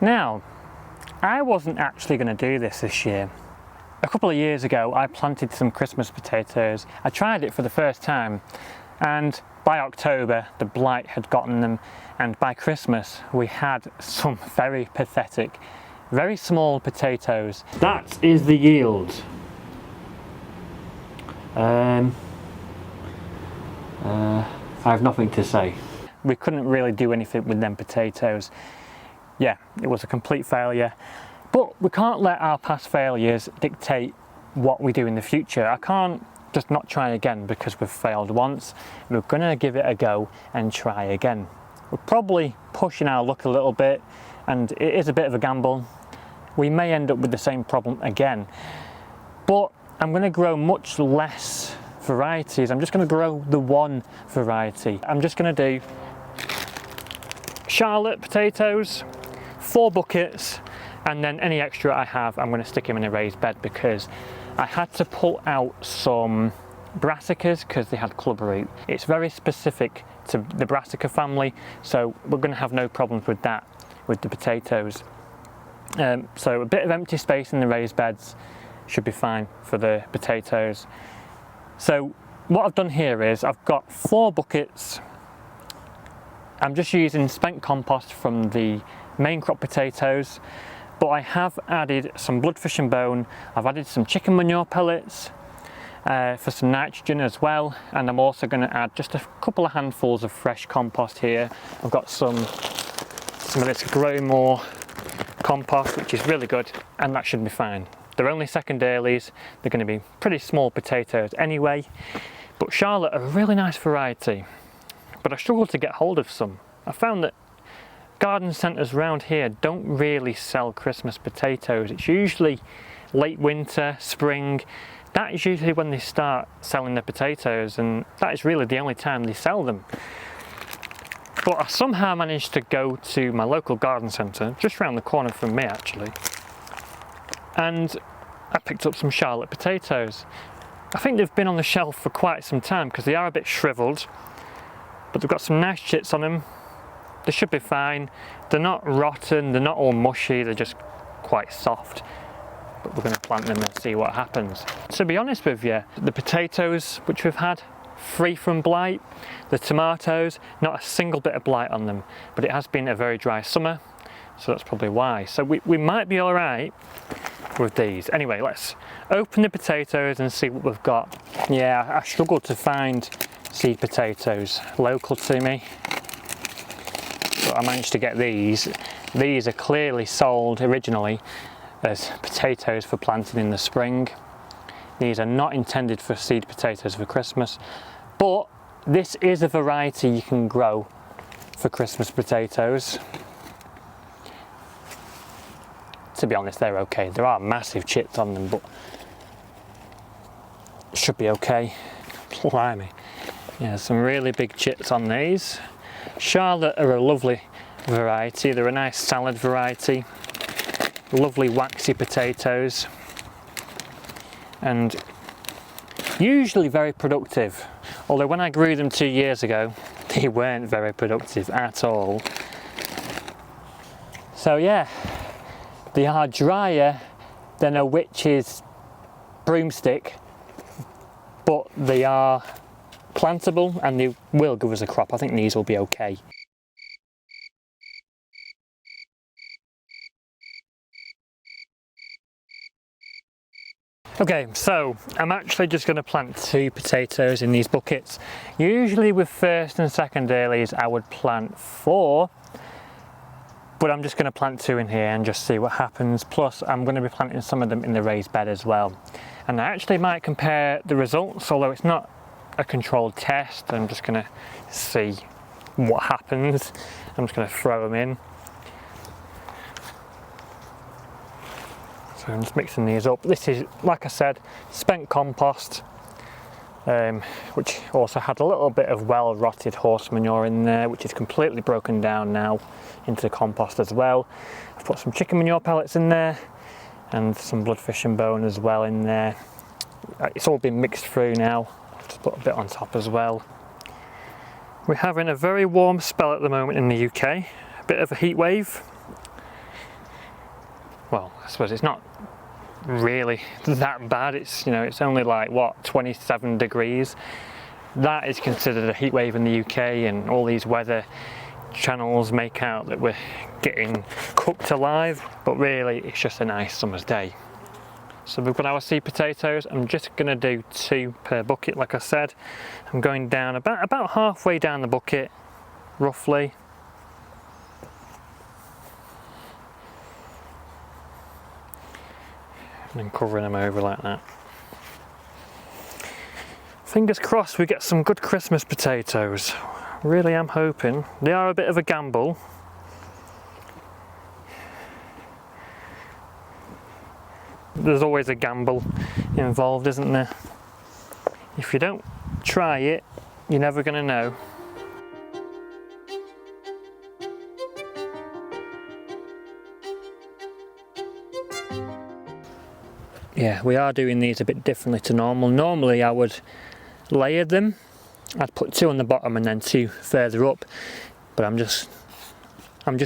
Now, I wasn't actually going to do this year. A couple of years ago I planted some Christmas potatoes. I tried it for the first time, and by October the blight had gotten them, and by Christmas we had some very pathetic, very small potatoes. That is the yield. I have nothing to say. We couldn't really do anything with them potatoes. Yeah, it was a complete failure. But we can't let our past failures dictate what we do in the future. I can't just not try again because we've failed once. We're gonna give it a go and try again. We're probably pushing our luck a little bit, and it is a bit of a gamble. We may end up with the same problem again. But I'm gonna grow much less varieties. I'm just gonna grow the one variety. I'm just gonna do Charlotte potatoes, 4 buckets, and then any extra I have, I'm going to stick them in a raised bed, because I had to pull out some brassicas because they had club root. It's very specific to the brassica family, so we're going to have no problems with that with the potatoes. So a bit of empty space in the raised beds should be fine for the potatoes. So what I've done here is I've got 4 buckets. I'm just using spent compost from the main crop potatoes, but I have added some bloodfish and bone. I've added some chicken manure pellets for some nitrogen as well, and I'm also going to add just a couple of handfuls of fresh compost here. I've got some of this Grow More compost, which is really good, and that should be fine. They're only second dailies. They're going to be pretty small potatoes anyway, but Charlotte are a really nice variety, but I struggled to get hold of some. I found that garden centres around here don't really sell Christmas potatoes. It's usually late winter, spring. That is usually when they start selling their potatoes, and that is really the only time they sell them. But I somehow managed to go to my local garden centre, just around the corner from me actually, and I picked up some Charlotte potatoes. I think they've been on the shelf for quite some time because they are a bit shrivelled, but they've got some nice chits on them. They should be fine. They're not rotten, they're not all mushy, they're just quite soft. But we're going to plant them and see what happens. To be honest with you, the potatoes which we've had, free from blight. The tomatoes, not a single bit of blight on them, but it has been a very dry summer, so that's probably why. So we might be all right with these. Anyway, let's open the potatoes and see what we've got. Yeah, I struggled to find seed potatoes local to me, but I managed to get these. These are clearly sold originally as potatoes for planting in the spring. These are not intended for seed potatoes for Christmas, but this is a variety you can grow for Christmas potatoes. To be honest, they're okay. There are massive chits on them, but should be okay. Blimey. Yeah, some really big chits on these. Charlotte are a lovely variety. They're a nice salad variety. Lovely waxy potatoes. And usually very productive. Although when I grew them 2 years ago, they weren't very productive at all. So yeah, they are drier than a witch's broomstick, but they are plantable and they will give us a crop. I think these will be okay. Okay, so I'm actually just going to plant 2 potatoes in these buckets. Usually with first and second dailies I would plant 4, but I'm just going to plant 2 in here and just see what happens. Plus I'm going to be planting some of them in the raised bed as well. And I actually might compare the results, although it's not a controlled test. I'm just going to see what happens. I'm just going to throw them in. So I'm just mixing these up. This is, like I said, spent compost, which also had a little bit of well-rotted horse manure in there, which is completely broken down now into the compost as well. I've put some chicken manure pellets in there and some bloodfish and bone as well in there. It's all been mixed through now. I've just put a bit on top as well. We're having a very warm spell at the moment in the UK, a bit of a heat wave. well, I suppose it's not really that bad. It's, you know, it's only like what, 27 degrees. That is considered a heat wave in the UK, and all these weather channels make out that we're getting cooked alive, but really it's just a nice summer's day. So we've got our seed potatoes. I'm just going to do 2 per bucket, like I said. I'm going down about halfway down the bucket, roughly. And then covering them over like that. Fingers crossed we get some good Christmas potatoes. Really am hoping. They are a bit of a gamble. There's always a gamble involved, isn't there? If you don't try it, you're never going to know. Yeah, we are doing these a bit differently to normal. Normally I would layer them. I'd put 2 on the bottom and then 2 further up, but I'm just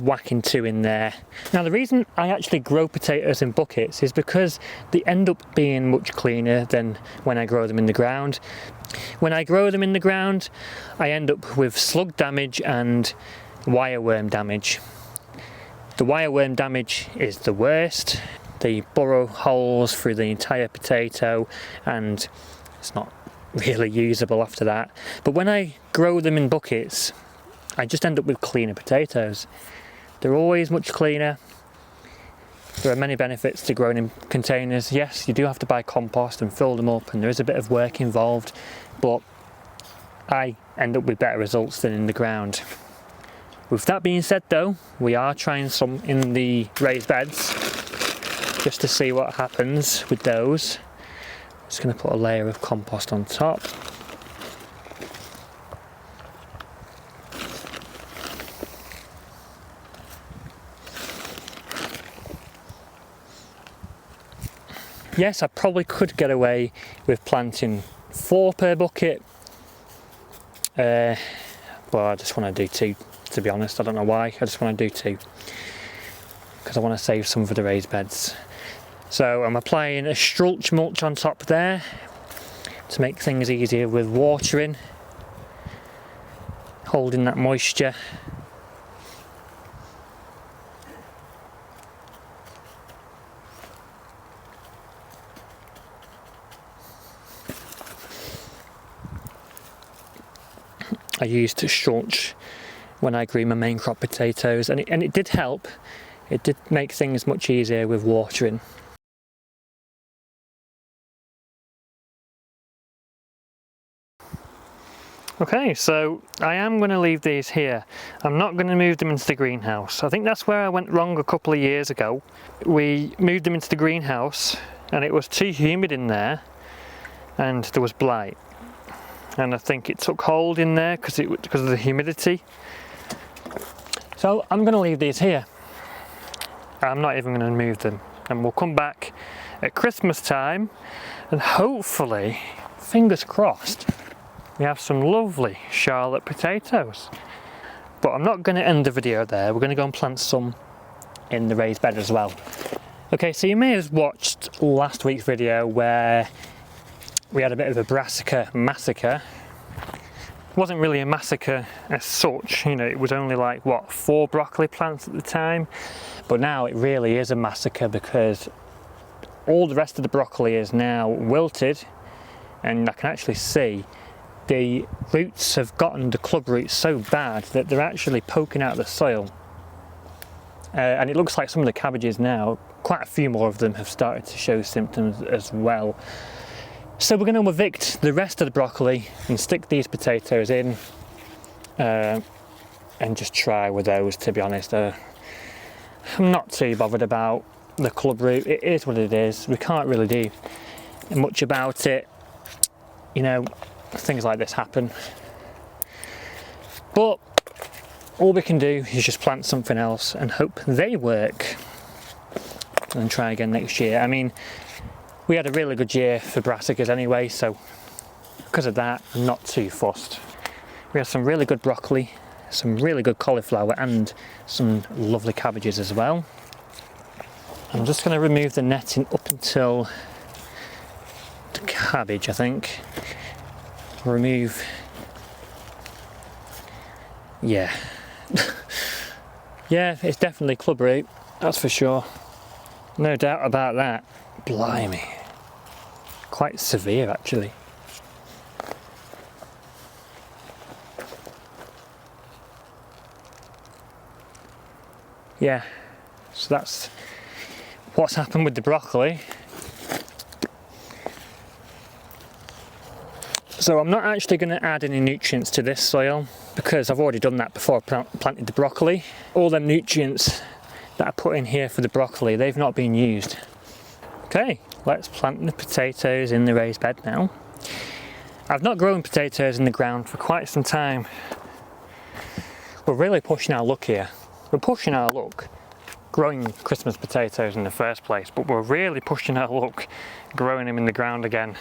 whacking 2 in there. Now the reason I actually grow potatoes in buckets is because they end up being much cleaner than when I grow them in the ground. When I grow them in the ground, I end up with slug damage and wireworm damage. The wireworm damage is the worst. They burrow holes through the entire potato and it's not really usable after that. But when I grow them in buckets, I just end up with cleaner potatoes. They're always much cleaner. There are many benefits to growing in containers. Yes, you do have to buy compost and fill them up, and there is a bit of work involved, but I end up with better results than in the ground. With that being said though, we are trying some in the raised beds just to see what happens with those. Just going to put a layer of compost on top. Yes, I probably could get away with planting 4 per bucket, but I just want to do 2, to be honest. I don't know why, I just want to do 2 because I want to save some for the raised beds. So I'm applying a strulch mulch on top there to make things easier with watering, holding that moisture. I used strulch when I grew my main crop potatoes, and it did help. It did make things much easier with watering. Okay, so I am going to leave these here. I'm not going to move them into the greenhouse. I think that's where I went wrong a couple of years ago. We moved them into the greenhouse and it was too humid in there and there was blight. And I think it took hold in there because of the humidity. So I'm going to leave these here. I'm not even going to move them, and we'll come back at Christmas time and hopefully, fingers crossed, we have some lovely Charlotte potatoes. But I'm not going to end the video there. We're going to go and plant some in the raised bed as well. Okay, so you may have watched last week's video where we had a bit of a brassica massacre. It wasn't really a massacre as such, you know, it was only like, what, 4 broccoli plants at the time? But now it really is a massacre because all the rest of the broccoli is now wilted, and I can actually see the roots have gotten the club roots so bad that they're actually poking out of the soil. And it looks like some of the cabbages now, quite a few more of them have started to show symptoms as well. So we're going to evict the rest of the broccoli and stick these potatoes in and just try with those, to be honest. I'm not too bothered about the club root. It is what it is. We can't really do much about it. You know, things like this happen. But all we can do is just plant something else and hope they work and try again next year. I mean, we had a really good year for brassicas anyway, so because of that, I'm not too fussed. We had some really good broccoli, some really good cauliflower, and some lovely cabbages as well. I'm just going to remove the netting up until the cabbage, I think. Remove, yeah. Yeah, it's definitely club root, that's for sure. No doubt about that. Blimey. Quite severe, actually. Yeah, so that's what's happened with the broccoli. So I'm not actually going to add any nutrients to this soil because I've already done that before I planted the broccoli. All them nutrients that I put in here for the broccoli, they've not been used. Okay, let's plant the potatoes in the raised bed now. I've not grown potatoes in the ground for quite some time. We're really pushing our luck here. We're pushing our luck growing Christmas potatoes in the first place, but we're really pushing our luck growing them in the ground again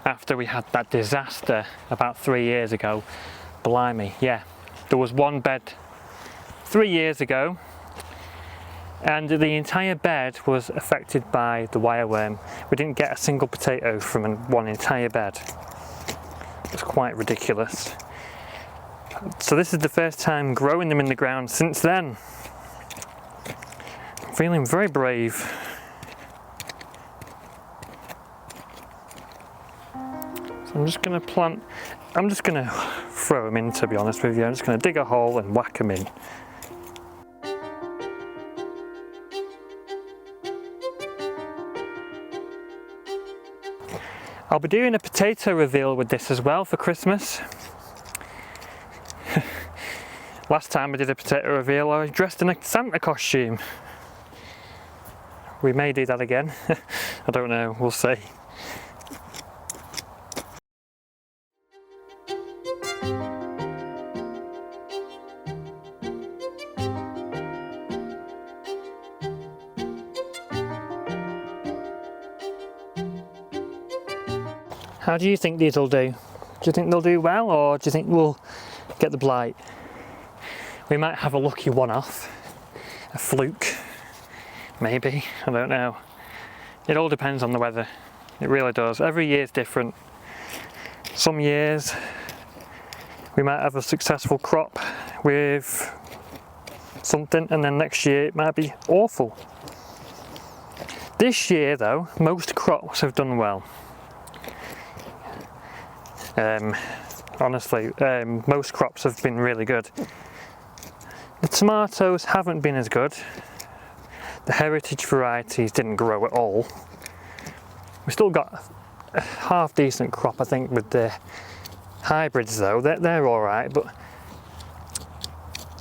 after we had that disaster about 3 years ago. Blimey, yeah. There was one bed 3 years ago and the entire bed was affected by the wireworm. We didn't get a single potato from one entire bed. It was quite ridiculous. So this is the first time growing them in the ground since then. I'm feeling very brave. So I'm just going to plant, I'm just going to throw them in, to be honest with you. I'm just going to dig a hole and whack them in. I'll be doing a potato reveal with this as well for Christmas. Last time I did a potato reveal, I was dressed in a Santa costume. We may do that again. I don't know, we'll see. How do you think these will do? Do you think they'll do well, or do you think we'll get the blight? We might have a lucky one-off, a fluke, maybe, I don't know. It all depends on the weather, it really does. Every year's different. Some years we might have a successful crop with something, and then next year it might be awful. This year though, most crops have done well. Honestly, most crops have been really good. The tomatoes haven't been as good. The heritage varieties didn't grow at all. We still got a half decent crop, I think, with the hybrids though. They're alright, but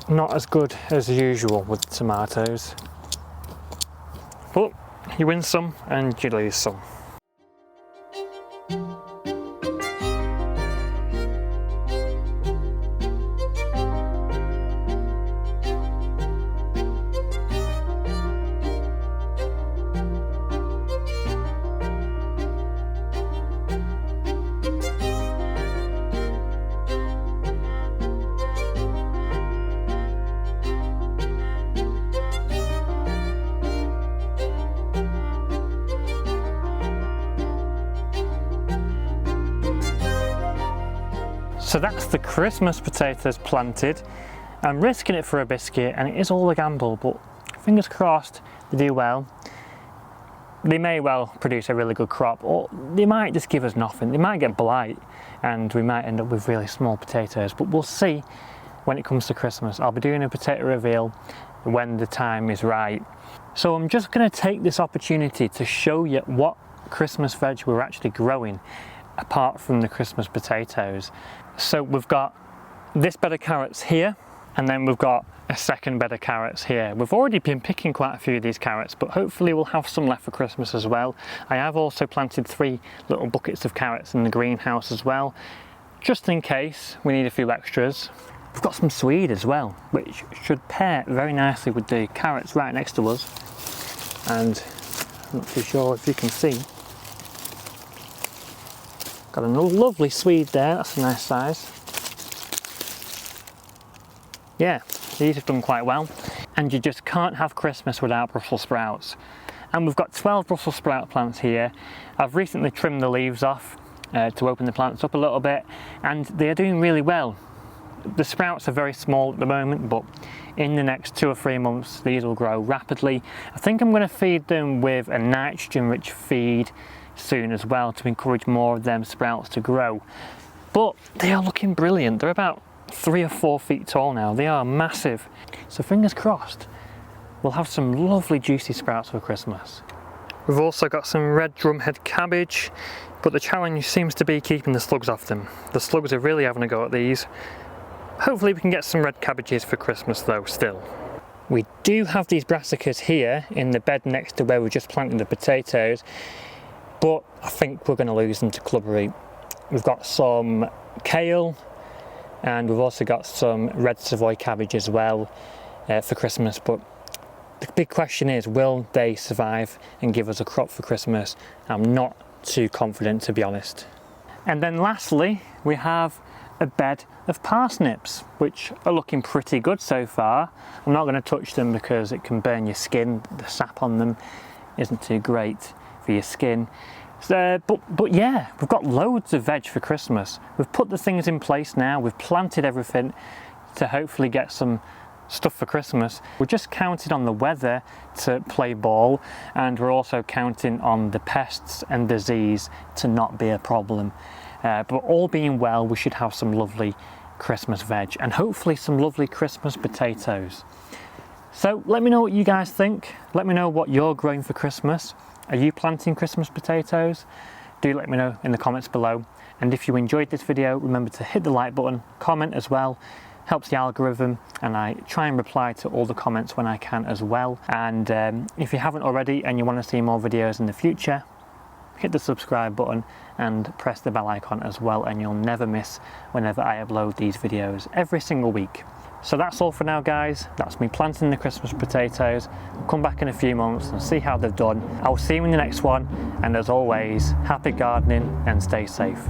not as good as usual with the tomatoes. But you win some and you lose some. So that's the Christmas potatoes planted. I'm risking it for a biscuit and it is all a gamble, but fingers crossed they do well. They may well produce a really good crop, or they might just give us nothing. They might get blight and we might end up with really small potatoes, but we'll see when it comes to Christmas. I'll be doing a potato reveal when the time is right. So I'm just going to take this opportunity to show you what Christmas veg we're actually growing apart from the Christmas potatoes. So we've got this bed of carrots here, and then we've got a second bed of carrots here. We've already been picking quite a few of these carrots, but hopefully we'll have some left for Christmas as well. I have also planted 3 little buckets of carrots in the greenhouse as well, just in case we need a few extras. We've got some swede as well, which should pair very nicely with the carrots right next to us. And I'm not too sure if you can see. Got a lovely swede there, that's a nice size. Yeah, these have done quite well. And you just can't have Christmas without Brussels sprouts. And we've got 12 Brussels sprout plants here. I've recently trimmed the leaves off to open the plants up a little bit, and they are doing really well. The sprouts are very small at the moment, but in the next 2 or 3 months these will grow rapidly. I think I'm going to feed them with a nitrogen rich feed soon as well to encourage more of them sprouts to grow. But they are looking brilliant. They're about 3 or 4 feet tall now. They are massive. So fingers crossed we'll have some lovely juicy sprouts for Christmas. We've also got some red drumhead cabbage, but the challenge seems to be keeping the slugs off them. The slugs are really having a go at these. Hopefully we can get some red cabbages for Christmas though still. We do have these brassicas here in the bed next to where we just planted the potatoes, but I think we're going to lose them to club root. We've got some kale, and we've also got some red Savoy cabbage as well for Christmas, but the big question is, will they survive and give us a crop for Christmas? I'm not too confident, to be honest. And then lastly, we have a bed of parsnips, which are looking pretty good so far. I'm not going to touch them because it can burn your skin. The sap on them isn't too great for your skin. So, but yeah, we've got loads of veg for Christmas. We've put the things in place now. We've planted everything to hopefully get some stuff for Christmas. We're just counting on the weather to play ball, and we're also counting on the pests and disease to not be a problem. But all being well, we should have some lovely Christmas veg and hopefully some lovely Christmas potatoes. So let me know what you guys think. Let me know what you're growing for Christmas. Are you planting Christmas potatoes? Do let me know in the comments below. And if you enjoyed this video, remember to hit the like button, comment as well. Helps the algorithm, and I try and reply to all the comments when I can as well. And if you haven't already and you want to see more videos in the future, hit the subscribe button and press the bell icon as well, and you'll never miss whenever I upload these videos every single week. So that's all for now, guys. That's me planting the Christmas potatoes. I'll come back in a few months and see how they've done. I'll see you in the next one, and as always, happy gardening and stay safe.